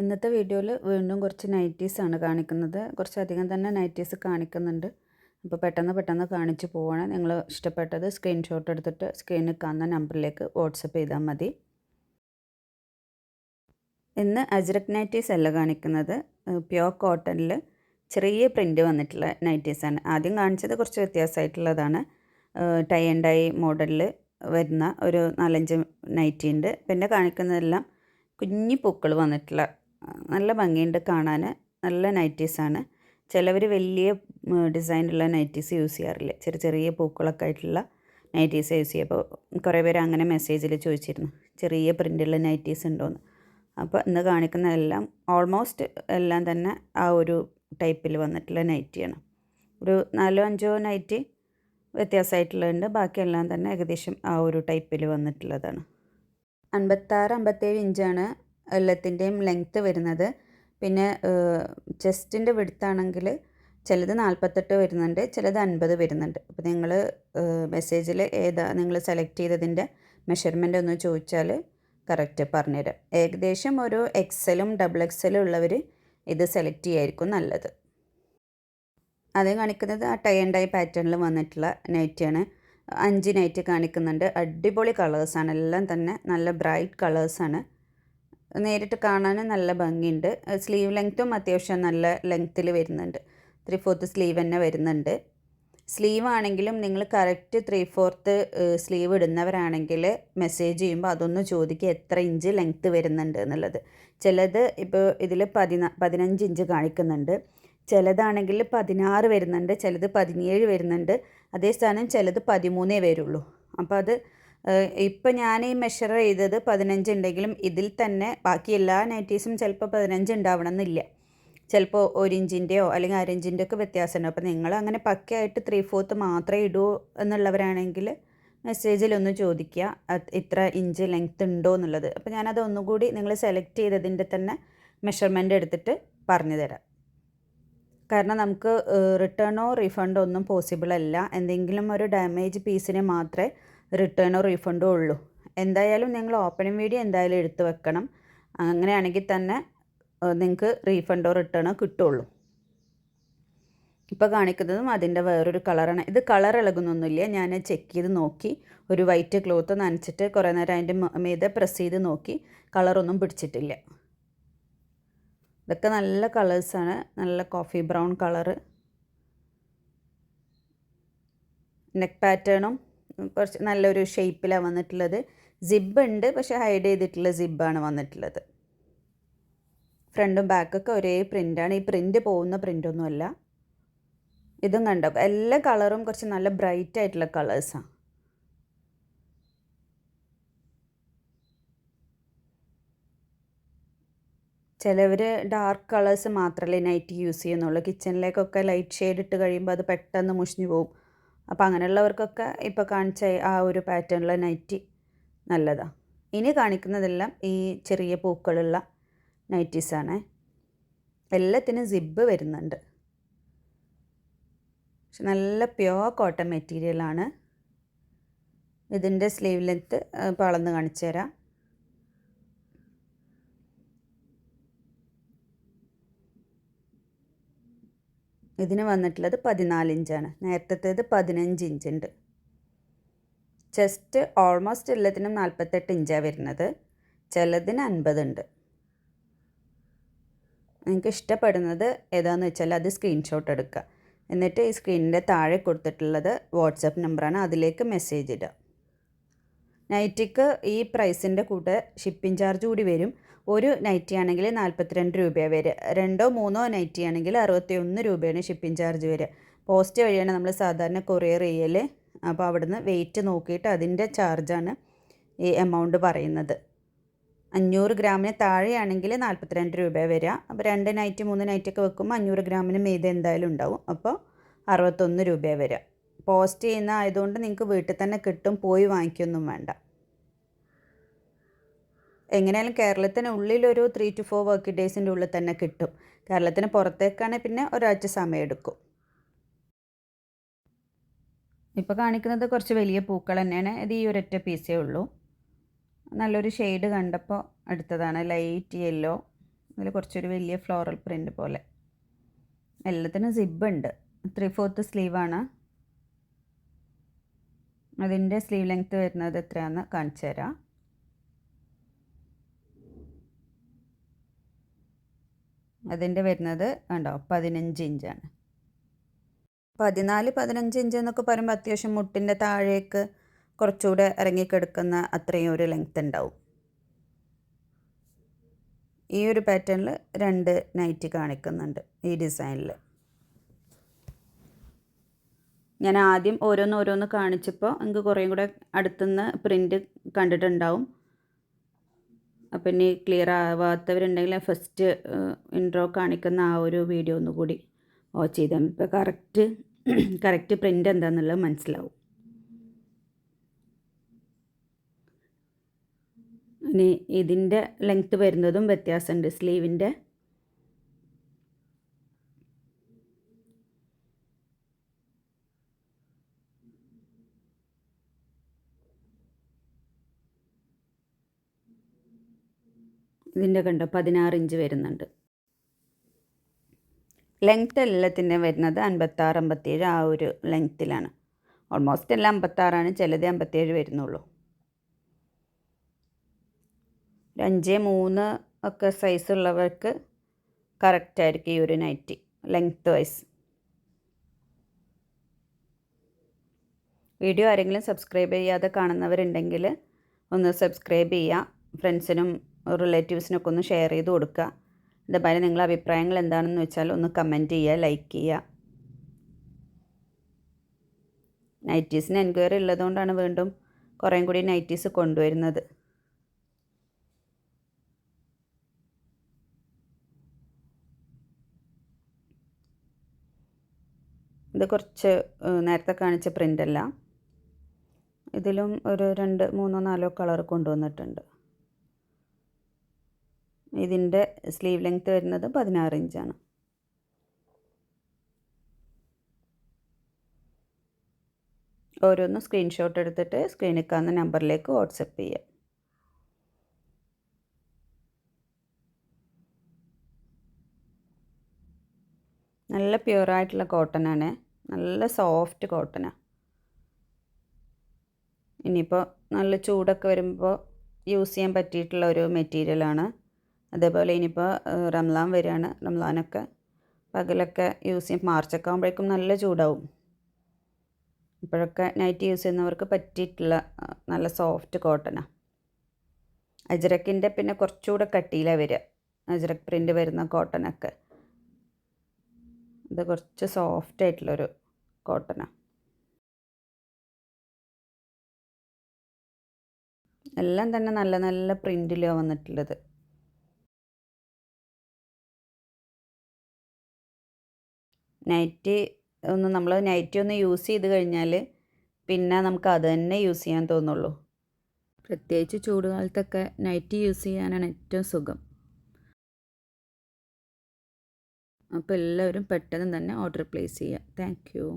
ഇന്നത്തെ വീഡിയോയിൽ വീണ്ടും കുറച്ച് നൈറ്റീസാണ് കാണിക്കുന്നത്. കുറച്ചധികം തന്നെ നൈറ്റീസ് കാണിക്കുന്നുണ്ട്. അപ്പോൾ പെട്ടെന്ന് കാണിച്ച് പോവാണ്. നിങ്ങൾ ഇഷ്ടപ്പെട്ടത് സ്ക്രീൻഷോട്ട് എടുത്തിട്ട് സ്ക്രീനിൽ കാണുന്ന നമ്പറിലേക്ക് വാട്സപ്പ് ചെയ്താൽ മതി. ഇന്ന് അജ്രക് നൈറ്റീസ് അല്ല കാണിക്കുന്നത്, പ്യോർ കോട്ടണിൽ ചെറിയ പ്രിൻ്റ് വന്നിട്ടുള്ള നൈറ്റീസാണ്. ആദ്യം കാണിച്ചത് കുറച്ച് വ്യത്യാസമായിട്ടുള്ളതാണ്. ടൈ ആൻഡ് ഡൈ മോഡലിൽ വരുന്ന ഒരു 4-5 നൈറ്റി ഉണ്ട്. പിന്നെ കാണിക്കുന്നതെല്ലാം കുഞ്ഞി പൂക്കൾ വന്നിട്ടുള്ള നല്ല ഭംഗിയുണ്ട് കാണാൻ. നല്ല നൈറ്റീസാണ്. ചിലവർ വലിയ ഡിസൈനുള്ള നൈറ്റീസ് യൂസ് ചെയ്യാറില്ല, ചെറിയ പൂക്കളൊക്കെ ആയിട്ടുള്ള നൈറ്റീസ് യൂസ് ചെയ്യുക. അപ്പോൾ കുറേ പേര് അങ്ങനെ മെസ്സേജിൽ ചോദിച്ചിരുന്നു ചെറിയ പ്രിൻ്റുള്ള നൈറ്റീസ് ഉണ്ടോയെന്ന്. അപ്പോൾ ഇന്ന് കാണിക്കുന്നതെല്ലാം ഓൾമോസ്റ്റ് എല്ലാം തന്നെ ആ ഒരു ടൈപ്പിൽ വന്നിട്ടുള്ള നൈറ്റിയാണ്. ഒരു 4-5 നൈറ്റി വ്യത്യാസമായിട്ടുള്ളതുണ്ട്. ബാക്കിയെല്ലാം തന്നെ ഏകദേശം ആ ഒരു ടൈപ്പിൽ വന്നിട്ടുള്ളതാണ്. 56-57 ഇഞ്ചാണ് എല്ലാത്തിൻ്റെയും ലെങ്ത്ത് വരുന്നത്. പിന്നെ ചെസ്റ്റിൻ്റെ വിഡ്ത്താണെങ്കിൽ ചിലത് 48 വരുന്നുണ്ട്, ചിലത് 50 വരുന്നുണ്ട്. അപ്പോൾ നിങ്ങൾ മെസ്സേജിൽ ഏതാ നിങ്ങൾ സെലക്ട് ചെയ്തതിൻ്റെ മെഷർമെൻ്റ് ഒന്ന് ചോദിച്ചാൽ കറക്റ്റ് പറഞ്ഞുതരാം. ഏകദേശം ഒരു XL-ഉം XXL ഉള്ളവർ ഇത് സെലക്ട് ചെയ്യായിരിക്കും നല്ലത്. അതേ കാണിക്കുന്നത് ആ ടൈ ആൻഡ് ഡൈ പാറ്റേണിൽ വന്നിട്ടുള്ള നൈറ്റിയാണ്. 5 നൈറ്റ് കാണിക്കുന്നുണ്ട്. അടിപൊളി കളേഴ്സാണ്, എല്ലാം തന്നെ നല്ല ബ്രൈറ്റ് കളേഴ്സാണ്. നേരിട്ട് കാണാൻ നല്ല ഭംഗിയുണ്ട്. സ്ലീവ് ലെങ്ത്തും അത്യാവശ്യം നല്ല ലെങ്ത്തിൽ വരുന്നുണ്ട്. 3/4 സ്ലീവ് തന്നെ വരുന്നുണ്ട്. സ്ലീവ് ആണെങ്കിലും നിങ്ങൾ കറക്റ്റ് 3/4 സ്ലീവ് ഇടുന്നവരാണെങ്കിൽ മെസ്സേജ് ചെയ്യുമ്പോൾ അതൊന്ന് ചോദിക്കുക എത്ര ഇഞ്ച് ലെങ്ത്ത് വരുന്നുണ്ട് എന്നുള്ളത്. ചിലത് ഇപ്പോൾ ഇതിൽ 15 ഇഞ്ച് കാണിക്കുന്നുണ്ട്, ചിലതാണെങ്കിൽ 16 വരുന്നുണ്ട്, ചിലത് 17 വരുന്നുണ്ട്. അതേ സ്ഥാനം ചിലത് 13 വരുള്ളൂ. അപ്പോൾ അത് ഇപ്പം ഞാൻ ഈ മെഷർ ചെയ്തത് 15 ഉണ്ടെങ്കിലും ഇതിൽ തന്നെ ബാക്കി എല്ലാ നൈറ്റീസും ചിലപ്പോൾ 15 ഉണ്ടാവണമെന്നില്ല. ചിലപ്പോൾ 1 ഇഞ്ചിൻ്റെയോ അല്ലെങ്കിൽ 1/2 ഇഞ്ചിൻ്റെ ഒക്കെ വ്യത്യാസമുണ്ട്. അപ്പോൾ നിങ്ങൾ അങ്ങനെ പക്കയായിട്ട് 3/4 മാത്രമേ ഇടൂ എന്നുള്ളവരാണെങ്കിൽ മെസ്സേജിലൊന്ന് ചോദിക്കുക ഇത്ര ഇഞ്ച് ലെങ്ത്ത് ഉണ്ടോ എന്നുള്ളത്. അപ്പോൾ ഞാനത് ഒന്നുകൂടി നിങ്ങൾ സെലക്ട് ചെയ്തതിൻ്റെ തന്നെ മെഷർമെൻ്റ് എടുത്തിട്ട് പറഞ്ഞു തരാം. കാരണം നമുക്ക് റിട്ടേണോ റീഫണ്ടോ ഒന്നും പോസിബിൾ അല്ല. എന്തെങ്കിലും ഒരു ഡാമേജ് പീസിന് മാത്രമേ റിട്ടേണോ റീഫണ്ടോ ഉള്ളൂ. എന്തായാലും നിങ്ങൾ ഓപ്പണിംഗ് വീഡിയോ എന്തായാലും എടുത്ത് വെക്കണം. അങ്ങനെയാണെങ്കിൽ തന്നെ നിങ്ങൾക്ക് റീഫണ്ടോ റിട്ടേണോ കിട്ടുള്ളൂ. ഇപ്പോൾ കാണിക്കുന്നതും അതിൻ്റെ വേറൊരു കളറാണ്. ഇത് കളർ ഇളകുന്നൊന്നുമില്ല. ഞാൻ ചെക്ക് ചെയ്ത് നോക്കി, ഒരു വൈറ്റ് ക്ലോത്ത് നനച്ചിട്ട് കുറേ നേരം അതിൻ്റെ മീതെ പ്രസ് ചെയ്ത് നോക്കി, കളറൊന്നും പിടിച്ചിട്ടില്ല. ഇതൊക്കെ നല്ല കളേഴ്സാണ്, നല്ല കോഫി ബ്രൗൺ കളറ്. നെക്ക് പാറ്റേണും കുറച്ച് നല്ലൊരു ഷേപ്പിലാണ് വന്നിട്ടുള്ളത്. സിബ് ഉണ്ട്, പക്ഷേ ഹൈഡ് ചെയ്തിട്ടുള്ള സിബാണ് വന്നിട്ടുള്ളത്. ഫ്രണ്ടും ബാക്കൊക്കെ ഒരേ പ്രിൻ്റാണ്. ഈ പ്രിൻ്റ് പോകുന്ന പ്രിൻ്റൊന്നുമല്ല. ഇതും കണ്ടോ, എല്ലാ കളറും കുറച്ച് നല്ല ബ്രൈറ്റ് ആയിട്ടുള്ള കളേഴ്സാണ്. ചിലവർ ഡാർക്ക് കളേഴ്സ് മാത്രമല്ലേ നൈറ്റ് യൂസ് ചെയ്യുന്നുള്ളൂ. കിച്ചണിലേക്കൊക്കെ ലൈറ്റ് ഷെയ്ഡ് ഇട്ട് കഴിയുമ്പോൾ അത് പെട്ടെന്ന് മുഷിഞ്ഞു പോകും. അപ്പോൾ അങ്ങനെയുള്ളവർക്കൊക്കെ ഇപ്പോൾ കാണിച്ച ആ ഒരു പാറ്റേണിലെ നൈറ്റി നല്ലതാണ്. ഇനി കാണിക്കുന്നതെല്ലാം ഈ ചെറിയ പൂക്കളുള്ള നൈറ്റീസാണ്. എല്ലാത്തിനും സിബ് വരുന്നുണ്ട്. പക്ഷെ നല്ല പ്യോർ കോട്ടൺ മെറ്റീരിയലാണ്. ഇതിൻ്റെ സ്ലീവ് ലെങ്ത്ത് ഇപ്പോൾ അളന്ന് കാണിച്ചു തരാം. ഇതിന് വന്നിട്ടുള്ളത് 14 ഇഞ്ചാണ്. നേരത്തേത് 15 ഇഞ്ചുണ്ട്. ചെസ്റ്റ് ഓൾമോസ്റ്റ് എല്ലാത്തിനും 48 ഇഞ്ചാണ് വരുന്നത്, ചിലതിന് 50 ഉണ്ട്. നിങ്ങൾക്ക് ഇഷ്ടപ്പെടുന്നത് ഏതാണെന്ന് വെച്ചാൽ അത് സ്ക്രീൻഷോട്ട് എടുക്കുക. എന്നിട്ട് ഈ സ്ക്രീനിൻ്റെ താഴെ കൊടുത്തിട്ടുള്ളത് വാട്സപ്പ് നമ്പറാണ്, അതിലേക്ക് മെസ്സേജ് ഇടുക. നൈറ്റിക്ക് ഈ പ്രൈസിൻ്റെ കൂടെ ഷിപ്പിംഗ് ചാർജ് കൂടി വരും. ഒരു നൈറ്റി ആണെങ്കിൽ 42 രൂപയാണ് വരിക. 2-3 നൈറ്റി ആണെങ്കിൽ 61 രൂപയാണ് ഷിപ്പിംഗ് ചാർജ് വരിക. പോസ്റ്റ് വഴിയാണ് നമ്മൾ സാധാരണ കൊറിയർ ചെയ്യൽ. അപ്പോൾ അവിടുന്ന് വെയിറ്റ് നോക്കിയിട്ട് അതിൻ്റെ ചാർജാണ് ഈ എമൗണ്ട് പറയുന്നത്. 500 ഗ്രാമിന് താഴെയാണെങ്കിൽ 42 രൂപ വരിക. അപ്പോൾ 2 നൈറ്റി 3 നൈറ്റൊക്കെ വെക്കുമ്പോൾ 500 ഗ്രാമിന് മീതെ എന്തായാലും ഉണ്ടാവും. അപ്പോൾ 61 രൂപ വരിക. പോസ്റ്റ് ചെയ്യുന്ന ആയതുകൊണ്ട് നിങ്ങൾക്ക് വീട്ടിൽ തന്നെ കിട്ടും, പോയി വാങ്ങിക്കൊന്നും വേണ്ട. എങ്ങനെയായാലും കേരളത്തിനുള്ളിലൊരു 3 to 4 വർക്കിംഗ് ഡേയ്സിൻ്റെ ഉള്ളിൽ തന്നെ കിട്ടും. കേരളത്തിന് പുറത്തേക്കാണെങ്കിൽ പിന്നെ ഒരാഴ്ച സമയം എടുക്കും. ഇപ്പോൾ കാണിക്കുന്നത് കുറച്ച് വലിയ പൂക്കൾ തന്നെയാണ്. ഇത് ഈ ഒരൊറ്റ പീസേ ഉള്ളൂ. നല്ലൊരു ഷെയ്ഡ് കണ്ടപ്പോൾ എടുത്തതാണ്, ലൈറ്റ് യെല്ലോ, അതിൽ കുറച്ചൊരു വലിയ ഫ്ലോറൽ പ്രിൻ്റ് പോലെ. എല്ലാത്തിനും സിബുണ്ട്. 3/4 സ്ലീവാണ്. അതിൻ്റെ സ്ലീവ് ലെങ്ത്ത് വരുന്നത് എത്രയാണെന്ന് കാണിച്ചു തരാം. അതിൻ്റെ വരുന്നത് കണ്ടോ 15 ഇഞ്ചാണ്. 14-15 ഇഞ്ച് എന്നൊക്കെ പറയുമ്പോൾ അത്യാവശ്യം മുട്ടിൻ്റെ താഴേക്ക് കുറച്ചുകൂടെ ഇറങ്ങിക്കിടക്കുന്ന അത്രയും ഒരു ലെങ്ത്ത് ഉണ്ടാവും. ഈ ഒരു പാറ്റേണിൽ 2 നൈറ്റി കാണിക്കുന്നുണ്ട് ഈ ഡിസൈനിൽ. ഞാൻ ആദ്യം ഓരോന്ന് കാണിച്ചപ്പോൾ എനിക്ക് കുറേയും കൂടെ അടുത്തുനിന്ന് പ്രിൻ്റ് കണ്ടിട്ടുണ്ടാവും. അപ്പം ഇനി ക്ലിയർ ആവാത്തവരുണ്ടെങ്കിൽ ഫസ്റ്റ് ഇൻട്രോ കാണിക്കുന്ന ആ ഒരു വീഡിയോ ഒന്നുകൂടി വാച്ച് ചെയ്താൽ ഇപ്പോൾ കറക്റ്റ് പ്രിൻ്റ് എന്താണെന്നുള്ളത് മനസ്സിലാവും. ഇനി ഇതിൻ്റെ ലെങ്ത്ത് വരുന്നതും വ്യത്യാസമുണ്ട്. സ്ലീവിൻ്റെ കണ്ടോ 16 ഇഞ്ച് വരുന്നുണ്ട്. ലെങ്ത്ത് എല്ലാത്തിൻ്റെ വരുന്നത് 56-57 ആ ഒരു ലെങ്ത്തിലാണ്. ഓൾമോസ്റ്റ് എല്ലാം 56ആണ്, ചിലത് 57 വരുന്നുള്ളൂ. 5-3 ഒക്കെ സൈസ് ഉള്ളവർക്ക് കറക്റ്റായിരിക്കും ഈ ഒരു നൈറ്റി ലെങ്ത്ത് വൈസ്. വീഡിയോ ആരെങ്കിലും സബ്സ്ക്രൈബ് ചെയ്യാതെ കാണുന്നവരുണ്ടെങ്കിൽ ഒന്ന് സബ്സ്ക്രൈബ് ചെയ്യുക. ഫ്രണ്ട്സിനും റിലേറ്റീവ്സിനൊക്കെ ഒന്ന് ഷെയർ ചെയ്ത് കൊടുക്കുക. അതേപോലെ നിങ്ങളുടെ അഭിപ്രായങ്ങൾ എന്താണെന്ന് വെച്ചാൽ ഒന്ന് കമൻറ്റ് ചെയ്യുക, ലൈക്ക് ചെയ്യുക. നൈറ്റീസിന് എൻക്വയറി ഉള്ളതുകൊണ്ടാണ് വീണ്ടും കുറേയും കൂടി നൈറ്റീസ് കൊണ്ടുവരുന്നത്. ഇത് കുറച്ച് നേരത്തെ കാണിച്ച പ്രിൻ്റല്ല, ഇതിലും ഒരു 2-3-4 കളർ കൊണ്ടുവന്നിട്ടുണ്ട്. ഇതിൻ്റെ സ്ലീവ് ലെങ്ത്ത് വരുന്നത് 16 ഇഞ്ചാണ്. ഓരോന്ന് സ്ക്രീൻഷോട്ട് എടുത്തിട്ട് സ്ക്രീനിൽ കാണുന്ന നമ്പറിലേക്ക് വാട്സപ്പ് ചെയ്യുക. നല്ല പ്യുവറായിട്ടുള്ള കോട്ടനാണ്, നല്ല സോഫ്റ്റ് കോട്ടനാണ്. ഇനിയിപ്പോൾ നല്ല ചൂടൊക്കെ വരുമ്പോൾ യൂസ് ചെയ്യാൻ പറ്റിയിട്ടുള്ള ഒരു മെറ്റീരിയലാണ്. അതേപോലെ ഇനിയിപ്പോൾ റംലാൻ വരികയാണ്. റംലാനൊക്കെ പകലൊക്കെ യൂസ് ചെയ്യും. മാർച്ചൊക്കെ ആകുമ്പോഴേക്കും നല്ല ചൂടാവും. ഇപ്പോഴൊക്കെ നൈറ്റ് യൂസ് ചെയ്യുന്നവർക്ക് പറ്റിയിട്ടുള്ള നല്ല സോഫ്റ്റ് കോട്ടനാണ്. അജ്രക്കിൻ്റെ പിന്നെ കുറച്ചുകൂടെ കട്ടിയിലാണ് വരിക, അജ്രക്ക് പ്രിൻ്റ് വരുന്ന കോട്ടനൊക്കെ. ഇത് കുറച്ച് സോഫ്റ്റ് ആയിട്ടുള്ളൊരു കോട്ടനാണ്. എല്ലാം തന്നെ നല്ല നല്ല പ്രിൻ്റിലാണ് വന്നിട്ടുള്ളത്. നമ്മൾ നൈറ്റി ഒന്ന് യൂസ് ചെയ്ത് കഴിഞ്ഞാൽ പിന്നെ നമുക്ക് അത് തന്നെ യൂസ് ചെയ്യാൻ തോന്നുള്ളൂ. പ്രത്യേകിച്ച് ചൂടുകാലത്തൊക്കെ നൈറ്റി യൂസ് ചെയ്യാനാണ് ഏറ്റവും സുഖം. അപ്പോൾ എല്ലാവരും പെട്ടെന്ന് തന്നെ ഓർഡർ പ്ലേസ് ചെയ്യുക. Thank you.